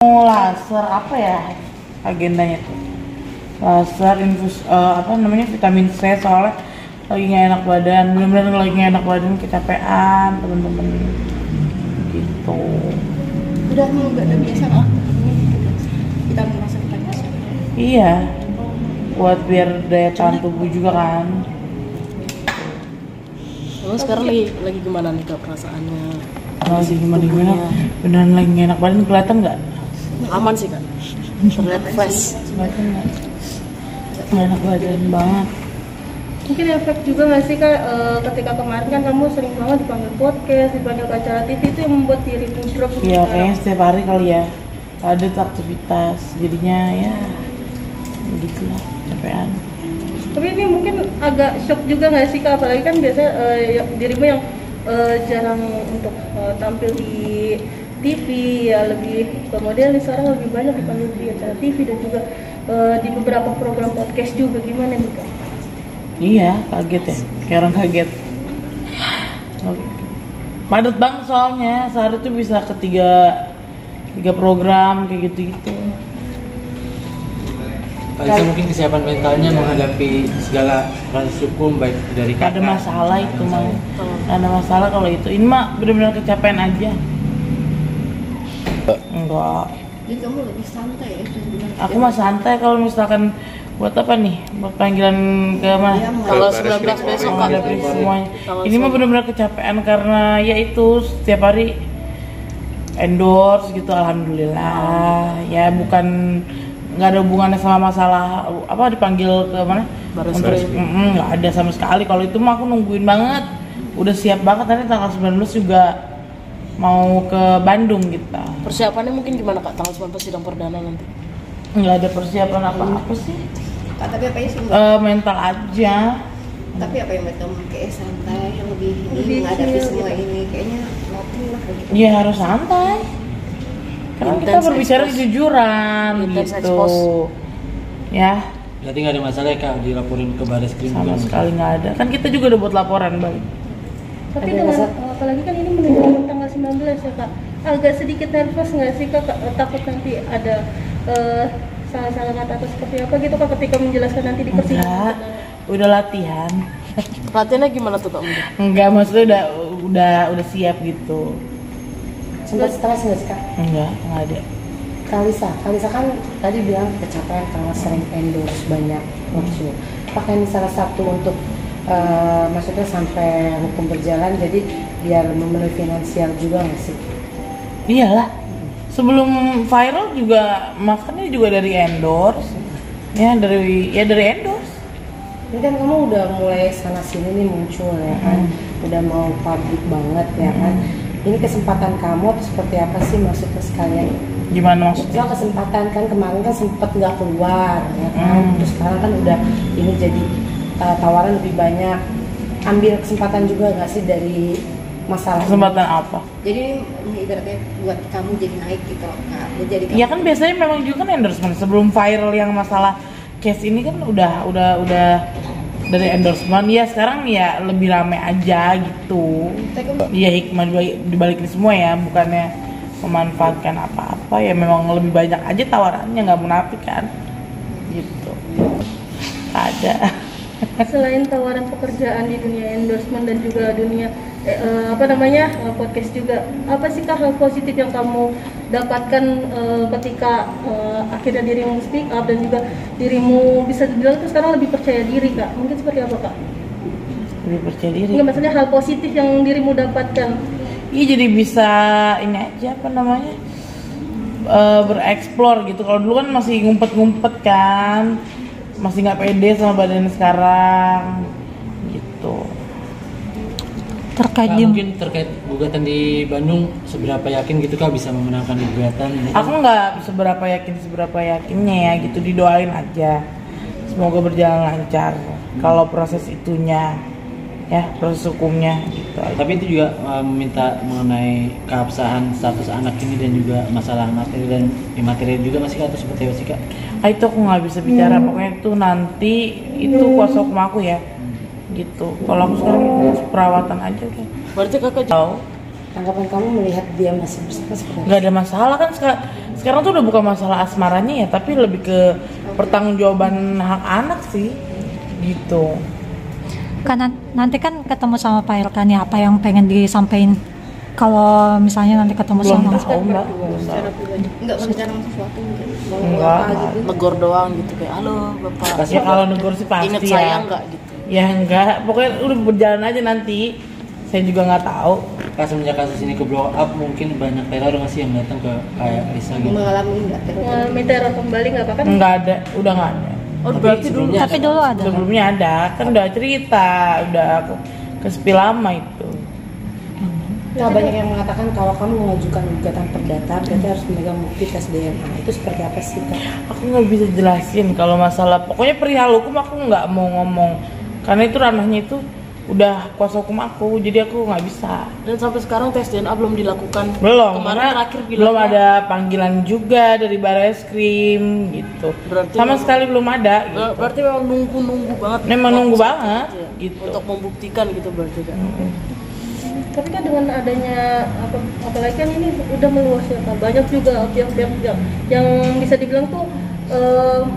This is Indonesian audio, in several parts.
Mau laser apa ya agendanya tuh? Laser infus apa namanya vitamin C, soalnya lagi nggak enak badan, bener-bener lagi nggak enak badan, kecapean temen-temen gitu. Udah mau nggak ada biasa lah kita merasa vitamin C. Iya, buat biar daya tahan tubuh juga kan. Emang sekarang lagi gimana nih Kak perasaannya? Lagi gimana? Beneran lagi nggak enak badan, kelihatan nggak? Aman sih Kak, terlihat fresh. Kelihatan nggak? Nggak enak badan banget. Mungkin efek juga nggak sih Kak, ketika kemarin kan kamu sering banget dipanggil podcast, dipanggil ke acara TV, itu yang membuat dirimu drop gitu? Iya, kayaknya setiap hari kali ya ada tuh aktivitas, jadinya ya begitulah, capean. Tapi ini mungkin agak shock juga nggak sih Kak, apalagi kan biasanya dirimu yang jarang untuk tampil di TV, ya lebih ke model, sekarang lebih banyak dipanggil di acara TV dan juga di beberapa program podcast juga, gimana nih Kak? Iya, kaget ya, kayak orang kaget. Padat banget soalnya, sehari tuh bisa ke tiga program kayak gitu-gitu. Kalisa mungkin kesiapan mentalnya menghadapi segala proses hukum baik dari Gak ada masalah itu mah, gak ada masalah kalau itu. Ini mah benar-benar kecapean aja. Enggak. Jadi kamu lebih santai ya? Aku mah santai kalau misalkan buat apa nih? Buat panggilan ke mana? Kalau 19 besok Kak. Ada semuanya. Ini mah benar-benar kecapean karena ya itu setiap hari endorse gitu, alhamdulillah. Ya bukan, nggak ada hubungannya sama masalah apa dipanggil ke mana? Nggak ada sama sekali. Kalau itu mah aku nungguin banget, udah siap banget. Nanti tanggal 19 juga mau ke Bandung gitu. Persiapannya mungkin gimana Kak tanggal 19 sidang perdana nanti? Nggak ada persiapan apa-apa sih. Kak, tapi apa sih? Mental aja. Tapi apa yang buat kamu kayak santai, lebih menghadapi semua ini, kayaknya nothing lah gitu. Iya harus santai. Karena kita Intense berbicara expose. kejujuran Intense gitu. expose. Ya, Berarti nggak ada masalah ya Kak dilaporin ke Baris Krim? sama sekali nggak ada. Kan kita juga udah buat laporan balik. Tapi dengan apalagi kan ini menunjukkan tanggal 19 ya Kak, agak sedikit nervous nggak sih Kak, takut nanti ada salah-salah kata atau seperti apa gitu Kak ketika menjelaskan nanti di persidangan? Enggak, udah latihan. Latihannya gimana tuh Kak? Enggak, maksudnya udah siap gitu. Sempat stres nggak sih Kak? Enggak ada. Kalisa kan tadi bilang kecapean karena sering endorse banyak muncul. Apakah ini salah satu untuk maksudnya sampai hukum berjalan, jadi biar memenuhi finansial juga nggak sih? Iyalah. Sebelum viral juga makannya juga dari endorse. Ya dari endorse. Ini kan kamu udah mulai sana sini nih muncul ya kan, udah mau publik banget ya kan. Ini kesempatan kamu atau seperti apa sih maksudnya sekalian? Gimana maksudnya? Soal kesempatan kan kemarin kan sempet nggak keluar ya kan, terus sekarang kan udah ini jadi tawaran lebih banyak. Ambil kesempatan juga nggak sih dari masalah Kesempatan apa? Jadi ini ibaratnya buat kamu jadi naik gitu Kak. Jadi Iya kan biasanya memang juga kan endorsement sebelum viral yang masalah case ini kan udah dari endorsement. Ya sekarang ya lebih rame aja gitu. Iya hikmah dibalik ini semua ya, bukannya memanfaatkan apa-apa, ya memang lebih banyak aja tawarannya, nggak munafik kan gitu. Ada. Selain tawaran pekerjaan di dunia endorsement dan juga dunia podcast juga, apa sih Kak hal positif yang kamu dapatkan ketika akhirnya dirimu speak up dan juga dirimu bisa dibilang tuh sekarang lebih percaya diri Kak? Mungkin seperti apa Kak? Lebih percaya diri. Enggak, maksudnya hal positif yang dirimu dapatkan. Iya jadi bisa ini aja apa namanya bereksplor gitu. Kalau dulu kan masih ngumpet-ngumpet kan, masih nggak pede sama badan sekarang gitu. Kak, mungkin terkait gugatan di Bandung, seberapa yakin gitu Kak bisa memenangkan gugatan ini? Aku nggak seberapa yakinnya ya gitu, didoain aja semoga berjalan lancar kalau proses itunya ya, proses hukumnya gitu. Tapi itu juga meminta mengenai keabsahan status anak ini dan juga masalah materi dan imateri juga masih Kak, atau seperti apa sih Kak? Itu aku nggak bisa bicara, pokoknya itu nanti itu kuasa hukum aku ya gitu. Kalau aku sekarang perawatan aja udah. Berarti Kakak Tahu? Tanggapan kamu melihat dia masih bersama seperti apa? Nggak ada masalah kan sekarang tuh udah bukan masalah asmaranya ya, tapi lebih ke pertanggungjawaban hak anak sih gitu. Karena nanti kan ketemu sama Pak Irkan ya, apa yang pengen disampaikan kalau misalnya nanti ketemu Belum sama tahu mbak. Nggak merencanakan sesuatu mungkin. Mau Enggak. apa gitu. negor doang gitu kayak halo bapak Ya kalau negor sih pasti inget ya. saya nggak gitu. Ya enggak, pokoknya udah berjalan aja nanti. Saya juga nggak tahu. Pas semenjak kasus ini ke blow up, mungkin banyak teror nggak sih yang datang ke kayak Lisa gitu? Mengalami nggak teror? Mengalami teror kembali nggak apa kan? Enggak ada, udah nggak ada. Oh berarti dulu sebelumnya Tapi dulu ada. Sebelumnya ada, kan udah cerita, udah aku ke sepi lama itu. Nah, banyak yang mengatakan kalau kamu mengajukan gugatan perdata berarti harus memegang bukti tes DNA. Itu seperti apa sih Kak? Aku nggak bisa jelasin kalau masalah, pokoknya perihal hukum aku nggak mau ngomong karena itu ranahnya itu udah kuasa hukum aku, jadi aku nggak bisa. dan sampai sekarang tes DNA belum dilakukan. Belum, Kemarin karena terakhir belum bilangnya- ada panggilan juga dari Barreskrim gitu. Berarti Sama memang- sekali belum ada. Gitu. Berarti memang nunggu banget. Memang waktu nunggu saat banget, itu ya, gitu. untuk membuktikan gitu berarti kan. Tapi kan dengan adanya apalagi kan ini udah meluas ya Kak. Banyak juga pihak-pihak yang bisa dibilang tuh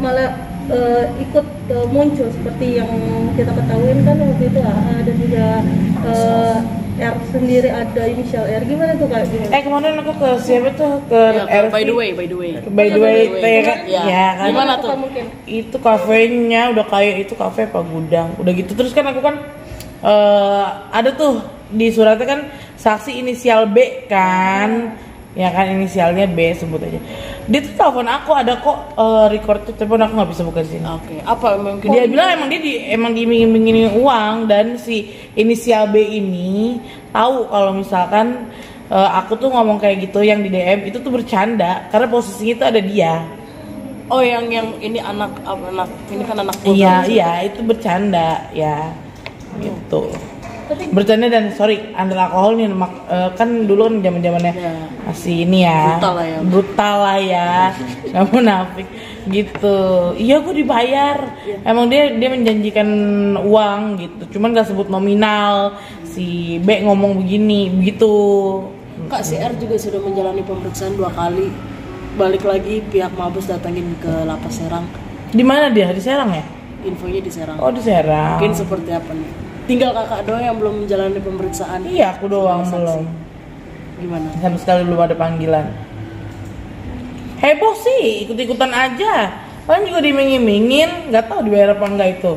malah ikut muncul seperti yang kita ketahui kan waktu itu AA dan juga R sendiri ada inisial R. Gimana tuh Kak? Kemarin aku ke siapa tuh ke Ya, RV. by the way. By the way, By the way. ya, Ya. kan. Gimana tuh? Mungkin. Itu kafenya udah kayak itu kafe apa gudang, udah gitu. Terus kan aku kan ada tuh di suratnya kan saksi inisial B kan, ya kan inisialnya B sebut aja. Dia tuh telepon aku, ada kok record tuh telepon, aku nggak bisa buka di sini. Oke, apa mungkin Dia bilang emang diiming-imingin uang, dan si inisial B ini tahu kalau misalkan aku tuh ngomong kayak gitu yang di DM itu tuh bercanda karena posisinya itu ada dia. Oh yang ini anak ini kan anak Iya itu bercanda ya gitu. Bercanda dan sorry andal alkohol nih kan dulu kan zaman-zamannya Ya. masih ini ya brutal lah ya nggak munafik gitu. Iya gue dibayar, emang dia menjanjikan uang gitu, cuman gak sebut nominal. Si B ngomong begini begitu. Kak si R juga sudah menjalani pemeriksaan 2 kali. Balik lagi pihak Mabes datangin ke Lapas Serang. Di mana dia? Di Serang ya? Infonya di Serang. Oh di Serang. Mungkin seperti apa nih? Tinggal kakak doang yang belum menjalani pemeriksaan. Iya aku doang belum. Gimana? Sama sekali belum ada panggilan. Heboh sih, ikut-ikutan aja. Kan juga dimingin-mingin, nggak tahu dibayar apa enggak itu.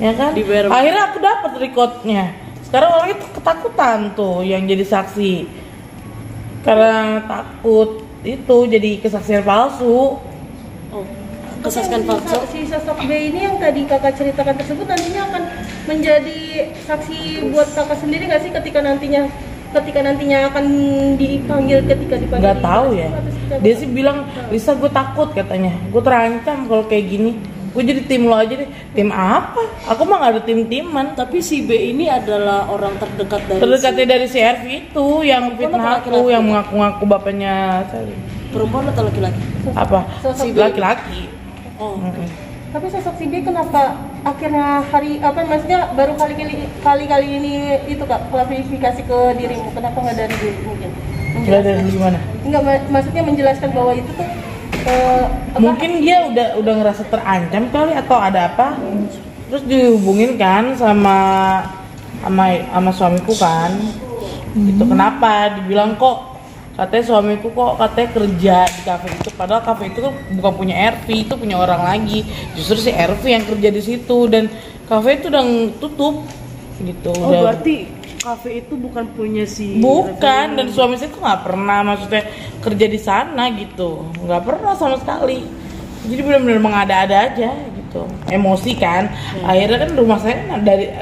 Ya kan? Dibayar. Akhirnya aku dapat recordnya. Sekarang orangnya tuh ketakutan tuh yang jadi saksi. Karena takut itu jadi kesaksian palsu. Oh, kesaksian palsu. Si sosok B ini yang tadi kakak ceritakan tersebut nantinya akan menjadi saksi buat kakak sendiri nggak sih ketika nantinya akan dipanggil Nggak tahu ya. Dia sih bilang, Lisa gue takut katanya. Gue terancam kalau kayak gini. Gue jadi tim lo aja deh. Tim apa? Aku mah gak ada tim-timan. Tapi si B ini adalah orang terdekat dari Terdekatnya dari si RV itu yang Perempuan fitnah atau aku, laki-laki? yang mengaku-ngaku bapaknya Sally. perempuan atau laki-laki? Apa? Si B. Laki-laki. Oh, Tapi sosok si B kenapa akhirnya maksudnya baru kali ini itu Kak klarifikasi ke dirimu, kenapa nggak dari diri mungkin? Kira dari gimana? Enggak, maksudnya menjelaskan bahwa itu tuh Mungkin dia udah ngerasa terancam kali atau ada apa. Terus dihubungin kan sama suamiku kan. Itu kenapa dibilang kok katanya suamiku kok katanya kerja di kafe itu, padahal kafe itu kan bukan punya RV, itu punya orang lagi. Justru si RV yang kerja di situ dan kafe itu udah tutup gitu. oh udah. berarti kafe itu bukan punya si Bukan, dan suami saya tuh nggak pernah maksudnya kerja di sana gitu, nggak pernah sama sekali. Jadi benar-benar mengada-ada aja gitu, emosi kan. Akhirnya kan rumah saya kan dari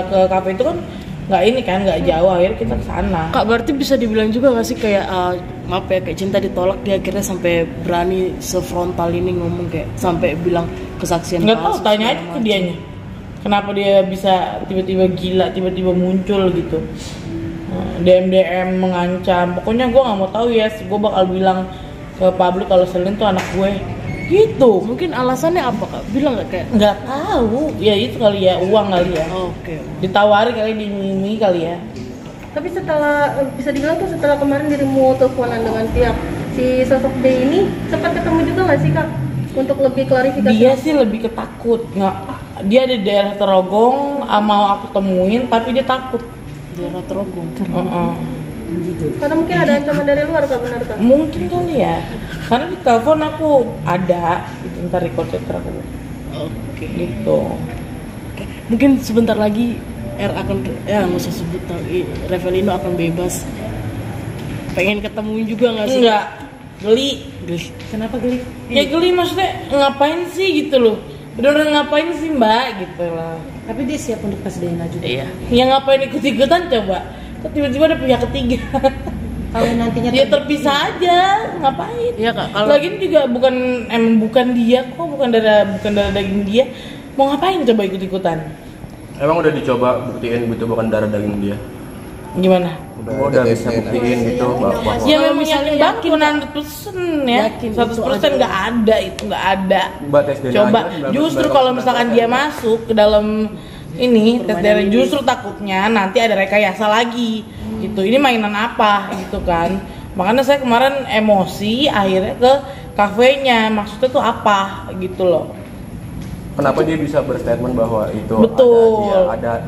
ke kafe itu kan nggak jauh, akhirnya kita ke sana. Kak berarti bisa dibilang juga nggak sih kayak maaf ya kayak cinta ditolak, dia akhirnya sampai berani sefrontal ini ngomong kayak sampai bilang kesaksian Nggak tahu, palsu, tanya segala aja ke macam. dianya. Kenapa dia bisa tiba-tiba gila, tiba-tiba muncul gitu. DM mengancam. Pokoknya gue nggak mau tahu ya, gue bakal bilang ke publik kalau Selin tuh anak gue. Gitu. Mungkin alasannya apa Kak? Bilang nggak kayak Nggak tahu. Ya itu kali ya, uang kali ya. oke. Ditawari kali, diiming kali ya. tapi setelah bisa dibilang tuh setelah kemarin dirimu teleponan dengan pihak si sosok D ini sempat ketemu juga nggak sih Kak untuk lebih klarifikasi? Dia sih lebih ketakut, nggak, dia di daerah Terogong, mau aku temuin tapi dia takut. Daerah Terogong. Karena mungkin ada ancaman dari luar Kak, benar Kak? Mungkin kali ya, karena di telepon aku ada, gitu, ntar record chat aku. Oke. Gitu. Mungkin sebentar lagi R akan, ya nggak usah sebut, Revelino akan bebas. Pengen ketemu juga nggak sih? Enggak, geli. Kenapa geli? Ya geli maksudnya ngapain sih gitu loh. Bener-bener ngapain sih mbak gitu lah. Tapi dia siap untuk tes DNA juga. Iya. Ya ngapain ikut-ikutan coba. Kok tiba-tiba ada pihak ketiga. Kalau nantinya Dia terpisah aja, ngapain? Iya Kak, kalau Lagian juga bukan dia kok, bukan darah daging dia. Mau ngapain coba ikut-ikutan? Emang udah dicoba buktiin gitu bukan darah daging dia? Gimana? Udah bisa buktiin gitu bahwa Ya memang misalnya yakin banget yakin, 100% ya. Yakin, 100% nggak ada itu, nggak ada. Mbak tes DNA Coba aja, justru 99% kalau misalkan dia masuk ke dalam ini tes DNA, justru takutnya nanti ada rekayasa lagi gitu. Ini mainan apa gitu kan. Makanya saya kemarin emosi akhirnya ke kafenya, maksudnya tuh apa gitu loh. kenapa dia bisa berstatement bahwa itu Betul. ada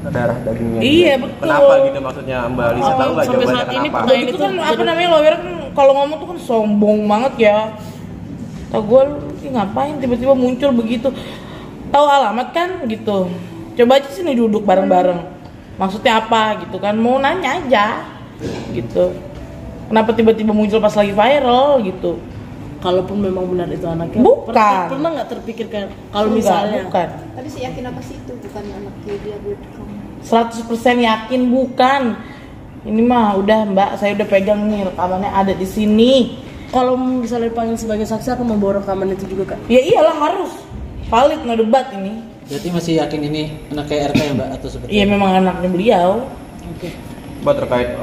darah dagingnya Iya, dia? betul. Kenapa gitu maksudnya Mbak Lisa tahu nggak sampai jawabannya saat ini kenapa? Udah gitu kan apa namanya lawyer kan kalau ngomong tuh kan sombong banget ya. Tau gue sih ngapain tiba-tiba muncul begitu. Tahu alamat kan gitu. Coba aja sini duduk bareng-bareng. Maksudnya apa gitu kan? Mau nanya aja gitu. Kenapa tiba-tiba muncul pas lagi viral gitu? kalaupun memang benar itu anaknya, Bukan. pernah nggak terpikirkan kalau Enggak, misalnya bukan. Tapi sih yakin apa sih itu bukan anaknya dia buat kamu? 100% yakin bukan. Ini mah udah Mbak, saya udah pegang nih rekamannya ada di sini. kalau misalnya dipanggil sebagai saksi akan membawa rekaman itu juga Kak? Ya iyalah harus. Valid nggak debat ini. Berarti masih yakin ini anaknya RK ya Mbak atau seperti Iya apa? memang anaknya beliau. Oke. Mbak terkait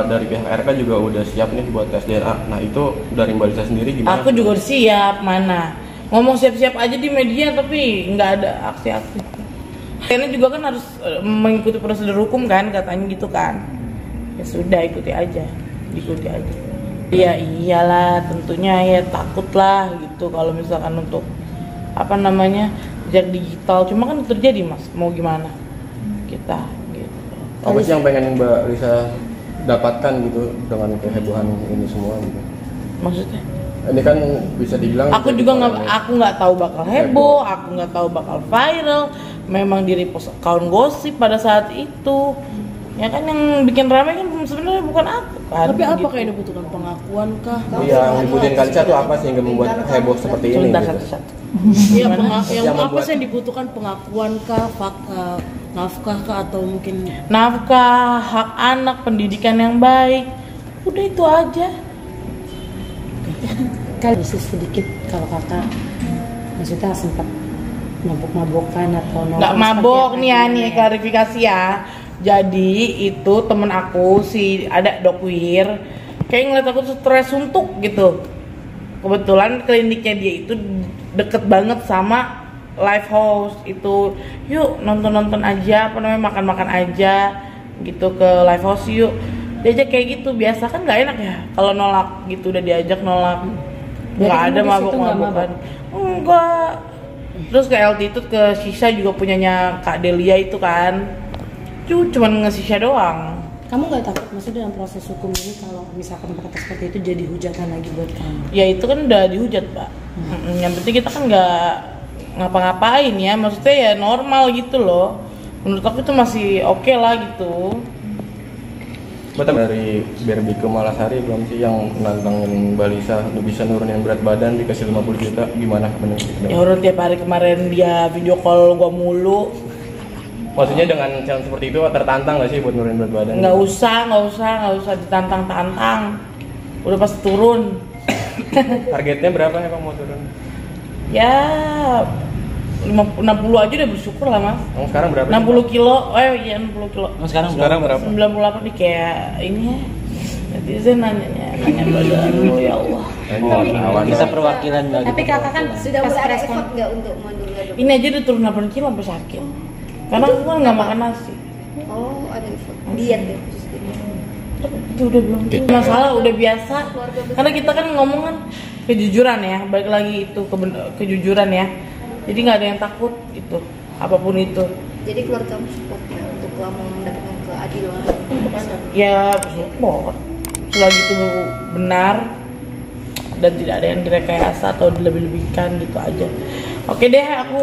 dari pihak RK juga udah siap nih buat tes DNA. Nah itu dari Mbak Lisa sendiri gimana? Aku juga udah siap, mana ngomong siap-siap aja di media tapi nggak ada aksi-aksi. Karena juga kan harus mengikuti prosedur hukum kan katanya gitu kan. Ya sudah ikuti aja. Ya iyalah tentunya ya takut lah gitu kalau misalkan untuk apa namanya jejak digital, cuma kan terjadi Mas, mau gimana kita gitu. Apa sih yang pengen Mbak Lisa dapatkan gitu dengan kehebohan ini semua gitu? Maksudnya Ini kan bisa dibilang aku juga nggak tahu bakal heboh, aku nggak tahu bakal viral, memang di repost account gosip pada saat itu ya kan, yang bikin ramai kan sebenarnya bukan aku kan. Tapi apa gitu. kayak dibutuhkan pengakuan kah? Iya, yang dibutuhin Kak Lisa tuh apa sih yang membuat heboh seperti ini Sebentar gitu? satu-satu. Iya, Yang apa membuat- sih yang dibutuhkan, pengakuan kah, nafkah kah, atau mungkin Nafkah, hak anak, pendidikan yang baik, udah itu aja. Kan bisa sedikit kalau kakak maksudnya sempat mabok-mabokan atau Nggak mabok nih ya, nih klarifikasi ya. Jadi itu temen aku si ada Dokwir kayak ngeliat aku stres suntuk gitu. Kebetulan kliniknya dia itu deket banget sama live house itu. Yuk nonton aja, apa namanya makan aja gitu ke live house yuk. Diajak kayak gitu, biasa kan nggak enak ya kalau nolak gitu, udah diajak nolak. Berarti Nggak ada kamu di situ nggak mabok-mabokan. Enggak. Terus ke Altitude ke Shisha juga punyanya Kak Delia itu kan. Cuman nge Shisha doang. Kamu nggak takut maksudnya dalam proses hukum ini kalau misalkan kata seperti itu jadi hujatan lagi buat kamu? Ya itu kan udah dihujat, Pak. Yang penting kita kan nggak ngapa-ngapain ya, maksudnya ya normal gitu loh. Menurut aku itu masih oke lah gitu. Betul, dari Barbie ke Malasari belum sih yang nantangin Mbak Lisa untuk bisa nurunin berat badan dikasih 50 juta gimana bener? Ya orang tiap hari kemarin dia video call gua mulu. Maksudnya dengan challenge seperti itu tertantang nggak sih buat nurunin berat badan? Nggak usah ditantang-tantang. Udah pasti turun. Targetnya berapa ya Pak mau turun? Ya 60 aja udah bersyukur lah Mas. Yang sekarang berapa? 60 kilo, iya 60 kilo. Oh, sekarang berapa? 98 nih kayak ini ya. Netizen nanya badan lu ya Allah. Kita perwakilan Mbak. Tapi kakak kan Sudah pas ada respon effort nggak untuk menurunkan? Ini aja udah turun 8 kilo sampai sakit. Karena aku kan nggak makan nasi. Oh, ada effort. Diet ya khusus gitu. Itu udah belum masalah, udah biasa. Karena kita kan ngomong kan kejujuran ya, balik lagi itu kejujuran ya. Jadi nggak ada yang takut itu, apapun itu. Jadi keluarga kamu support ya untuk kamu mendapatkan keadilan. Ya support selagi itu benar dan tidak ada yang direkayasa atau dilebih-lebihkan gitu aja. Oke deh, aku